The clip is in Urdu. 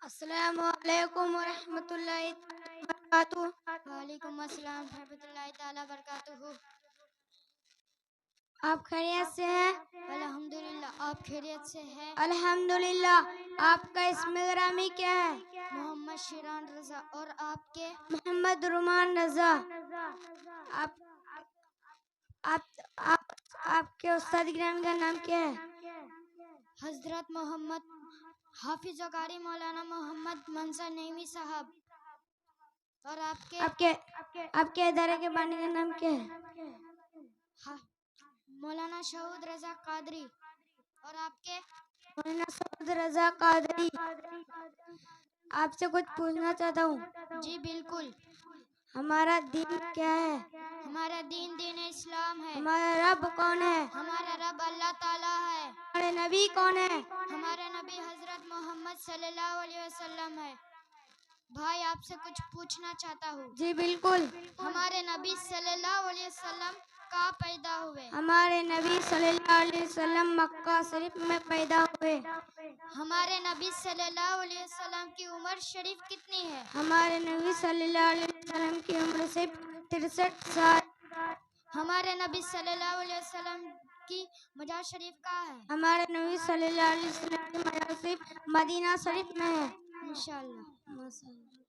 السلام علیکم ورحمۃ اللہ وبرکاتہ۔ وعلیکم السلام ورحمۃ اللہ تعالیٰ وبرکاتہ۔ آپ خیریت سے ہیں؟ الحمدللہ، آپ خیریت سے ہیں؟ الحمدللہ۔ آپ کا اسم گرامی کیا ہے؟ محمد شیران رضا، اور آپ کے؟ محمد رومان رضا۔ آپ کے استاد گرامی کا نام کیا ہے؟ حضرت محمد حافظ قاری مولانا محمد منظر نعیمی صاحب۔ اور آپ کے ادارے کے بانی کا نام کیا ہے؟ مولانا سعود رضا قادری۔ اور آپ کے؟ مولانا سعود رضا قادری۔ آپ سے کچھ پوچھنا چاہتا ہوں۔ جی بالکل۔ ہمارا دین کیا ہے؟ ہمارا دین اسلام ہے۔ ہمارا رب کون ہے؟ ہمارا رب اللہ تعالیٰ ہے۔ ہمارے نبی کون ہے؟ ہمارے نبی حضرت محمد صلی اللہ علیہ وسلم ہے۔ بھائی، آپ سے کچھ پوچھنا چاہتا ہوں۔ جی بالکل۔ ہمارے نبی صلی اللہ علیہ وسلم کہاں پیدا ہوئے؟ ہمارے نبی صلی اللہ علیہ وسلم مکہ شریف میں پیدا ہوئے۔ ہمارے نبی صلی اللہ علیہ وسلم کی عمر شریف کتنی ہے؟ ہمارے نبی صلی اللہ علیہ وسلم کی عمر صرف 63 سال۔ ہمارے نبی صلی اللہ علیہ وسلم کی مزار شریف کہاں ہے؟ ہمارے نبی صلی اللہ علیہ وسلم کی مزار شریف مدینہ شریف میں ہے۔ انشاءاللہ۔